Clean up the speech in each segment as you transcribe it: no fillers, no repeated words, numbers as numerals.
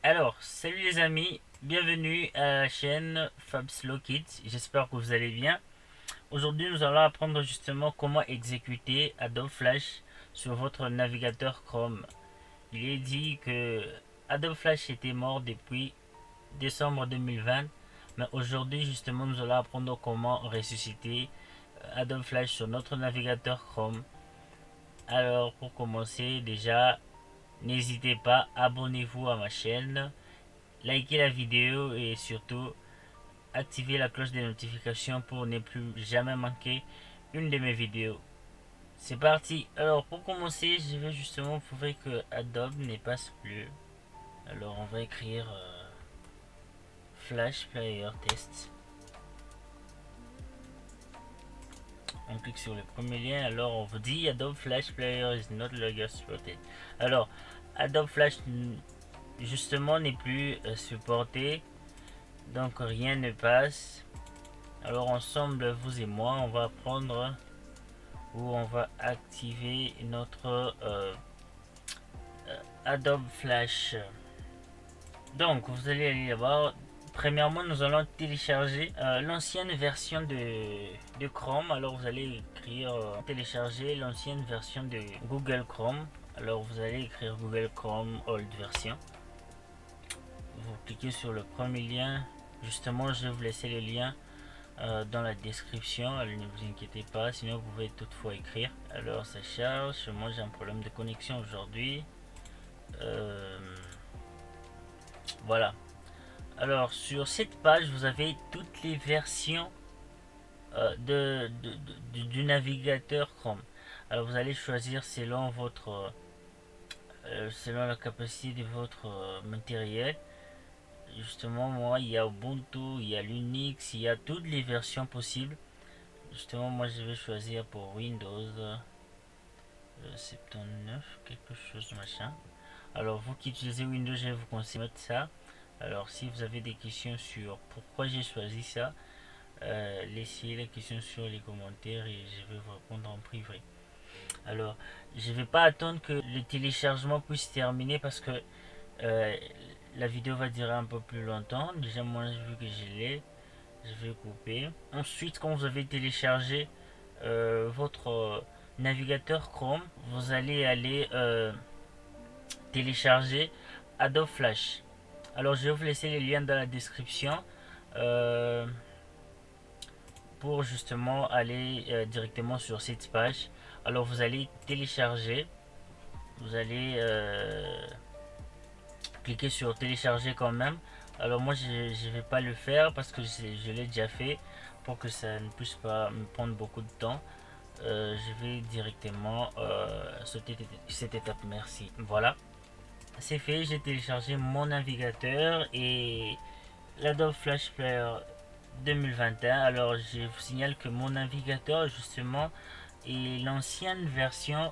Alors, salut les amis, bienvenue à la chaîne Fab Slow Kids. J'espère que vous allez bien. Aujourd'hui, nous allons apprendre justement comment exécuter Adobe Flash sur votre navigateur Chrome. Il est dit que Adobe Flash était mort depuis décembre 2020, mais aujourd'hui, justement, nous allons apprendre comment ressusciter Adobe Flash sur notre navigateur Chrome. Alors, pour commencer, déjà, n'hésitez pas, abonnez-vous à ma chaîne, likez la vidéo et surtout activez la cloche des notifications pour ne plus jamais manquer une de mes vidéos. C'est parti. Alors pour commencer, je vais justement prouver que Adobe n'est pas plus. Alors on va écrire Flash Player Test. On clique sur le premier lien. Alors on vous dit Adobe Flash Player is not longer supported. Alors Adobe Flash justement n'est plus supporté. Donc rien ne passe. Alors ensemble, vous et moi, on va prendre ou on va activer notre Adobe Flash. Donc vous allez aller là-bas. Premièrement, nous allons télécharger l'ancienne version de Chrome. Alors vous allez écrire télécharger l'ancienne version de Google Chrome. Alors vous allez écrire Google Chrome Old version. Vous cliquez sur le premier lien. Justement, je vais vous laisser le lien dans la description. Alors, ne vous inquiétez pas, sinon vous pouvez toutefois écrire. Alors ça charge. Moi j'ai un problème de connexion aujourd'hui. Voilà. Alors sur cette page vous avez toutes les versions du navigateur Chrome. Alors vous allez choisir selon votre selon la capacité de votre matériel. Justement moi il y a Ubuntu, il y a Linux, il y a toutes les versions possibles. Justement moi je vais choisir pour Windows 79 quelque chose machin. Alors vous qui utilisez Windows, je vais vous conseiller de ça. Alors si vous avez des questions sur pourquoi j'ai choisi ça, laissez les questions sur les commentaires et je vais vous répondre en privé. Alors je vais pas attendre que le téléchargement puisse terminer parce que euh, la vidéo va durer un peu plus longtemps. Déjà moi vu que je l'ai, je vais couper. Ensuite quand vous avez téléchargé votre navigateur Chrome, vous allez aller télécharger Adobe Flash. Alors je vais vous laisser les liens dans la description euh, pour justement aller directement sur cette page. Alors vous allez télécharger, vous allez cliquer sur télécharger quand même. Alors moi je ne vais pas le faire parce que je l'ai déjà fait pour que ça ne puisse pas me prendre beaucoup de temps. Je vais directement sauter cette étape. Merci. Voilà. C'est fait, j'ai téléchargé mon navigateur et l'Adobe Flash Player 2021. Alors je vous signale que mon navigateur justement est l'ancienne version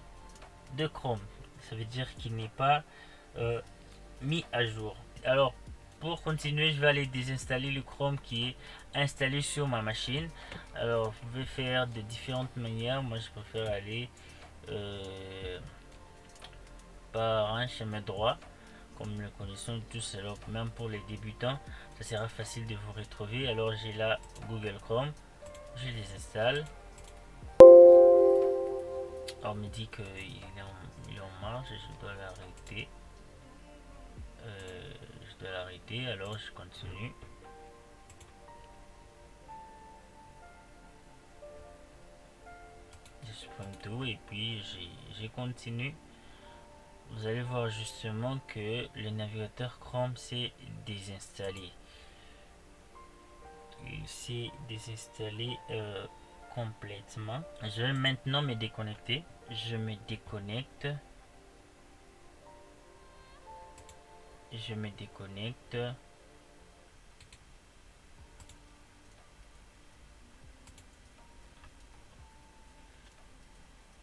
de Chrome. Ça veut dire qu'il n'est pas euh, mis à jour. Alors pour continuer, je vais aller désinstaller le Chrome qui est installé sur ma machine. Alors vous pouvez faire de différentes manières. Moi je préfère aller par un chemin droit comme nous le connaissons tous. Alors même pour les débutants ça sera facile de vous retrouver. Alors j'ai là Google Chrome, je les installe. Alors on me dit qu'il est en marche, je dois l'arrêter. Je dois l'arrêter, alors je continue. Je supprime tout et puis j'ai continue. Vous allez voir justement que le navigateur Chrome s'est désinstallé. Il s'est désinstallé complètement. Je vais maintenant me déconnecter. Je me déconnecte. Je me déconnecte.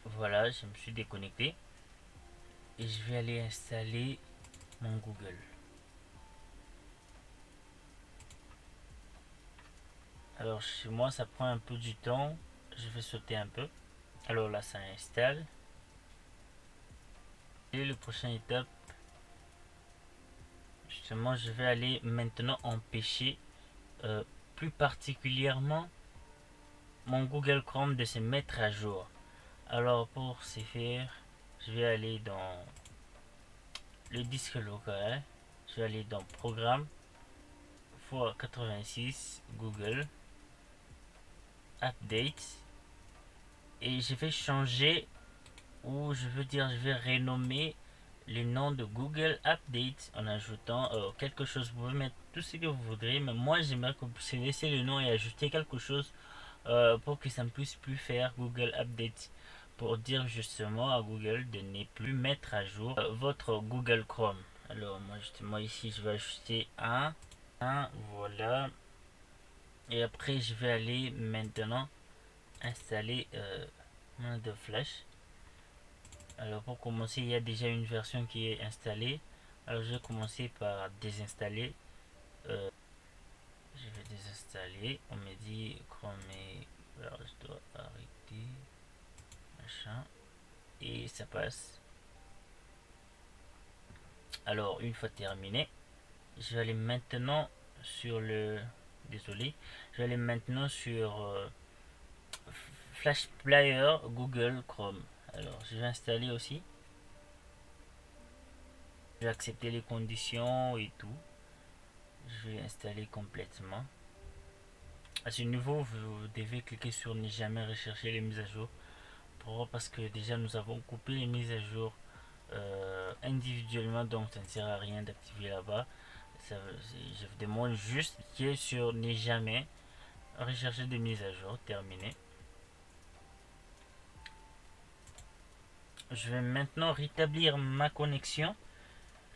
Voilà, je me suis déconnecté. Et je vais aller installer mon Google. Alors chez moi ça prend un peu du temps. Je vais sauter un peu. Alors là ça installe. Et la prochaine étape, Justement, je vais aller maintenant empêcher plus particulièrement mon Google Chrome de se mettre à jour. Alors pour ce faire, je vais aller dans le disque local, je vais aller dans Programme x86 Google Update et je vais changer, ou je veux dire je vais renommer le nom de Google Update en ajoutant quelque chose. Vous pouvez mettre tout ce que vous voudrez, mais moi j'aimerais que vous puissiez laisser le nom et ajouter quelque chose pour que ça ne puisse plus faire Google Update, pour dire justement à Google de ne plus mettre à jour votre Google Chrome. Alors moi justement ici je vais ajouter un, voilà, et après je vais aller maintenant installer mon de Flash. Alors pour commencer, il y a déjà une version qui est installée. Alors je vais commencer par désinstaller. Je vais désinstaller. On me dit Chrome est... Alors je dois arrêter. Machin. Et ça passe. Alors une fois terminé, je vais aller maintenant sur le... Désolé. Je vais aller maintenant sur Flash Player Google Chrome. Alors je vais installer aussi. Je vais accepter les conditions et tout. Je vais installer complètement. À ce niveau, vous devez cliquer sur ne jamais rechercher les mises à jour. Parce que déjà nous avons coupé les mises à jour individuellement, donc ça ne sert à rien d'activer là-bas. Je vous demande juste cliquer sur ne jamais rechercher des mises à jour. Terminé. Je vais maintenant rétablir ma connexion.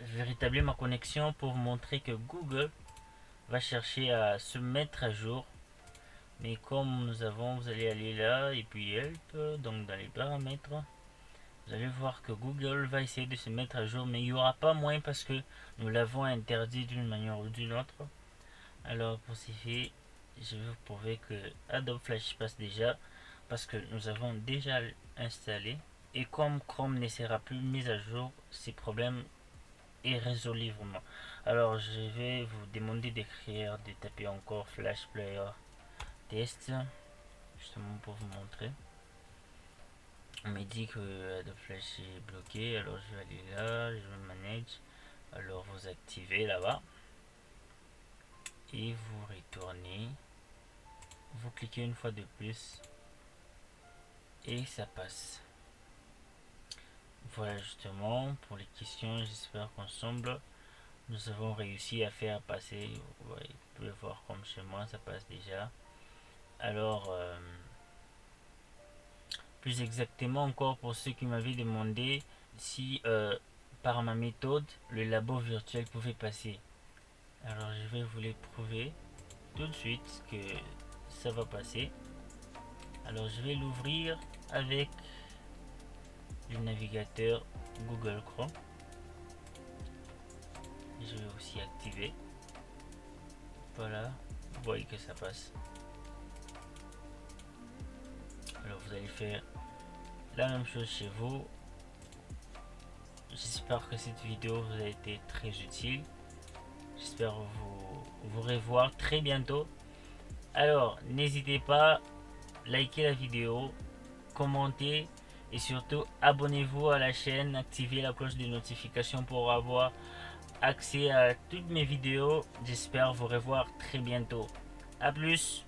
Je vais rétablir ma connexion pour vous montrer que Google va chercher à se mettre à jour. Mais comme nous avons, vous allez aller là et puis Help, donc dans les paramètres, vous allez voir que Google va essayer de se mettre à jour, mais il n'y aura pas moyen parce que nous l'avons interdit d'une manière ou d'une autre. Alors pour ce fait, je vais vous prouver que Adobe Flash passe déjà parce que nous avons déjà installé. Et comme Chrome ne sera plus mis à jour, ces problèmes est résolu vraiment. Alors je vais vous demander d'écrire, de taper encore Flash Player Test, justement pour vous montrer. On m'a dit que Adobe Flash est bloqué, alors je vais aller là, je vais manage, alors vous activez là-bas et vous retournez, vous cliquez une fois de plus et ça passe. Voilà justement pour les questions, j'espère qu'ensemble nous avons réussi à faire passer. Ouais, vous pouvez voir comme chez moi ça passe déjà. Alors plus exactement encore pour ceux qui m'avaient demandé si par ma méthode le labo virtuel pouvait passer. Alors je vais vous les prouver tout de suite que ça va passer. Alors je vais l'ouvrir avec le navigateur Google Chrome. Je vais aussi activer. Voilà, vous voyez que ça passe. Alors vous allez faire la même chose chez vous. J'espère que cette vidéo vous a été très utile. J'espère vous revoir très bientôt. Alors n'hésitez pas, likez la vidéo, commentez et surtout abonnez-vous à la chaîne, activez la cloche de notification pour avoir accès à toutes mes vidéos. J'espère vous revoir très bientôt. A plus.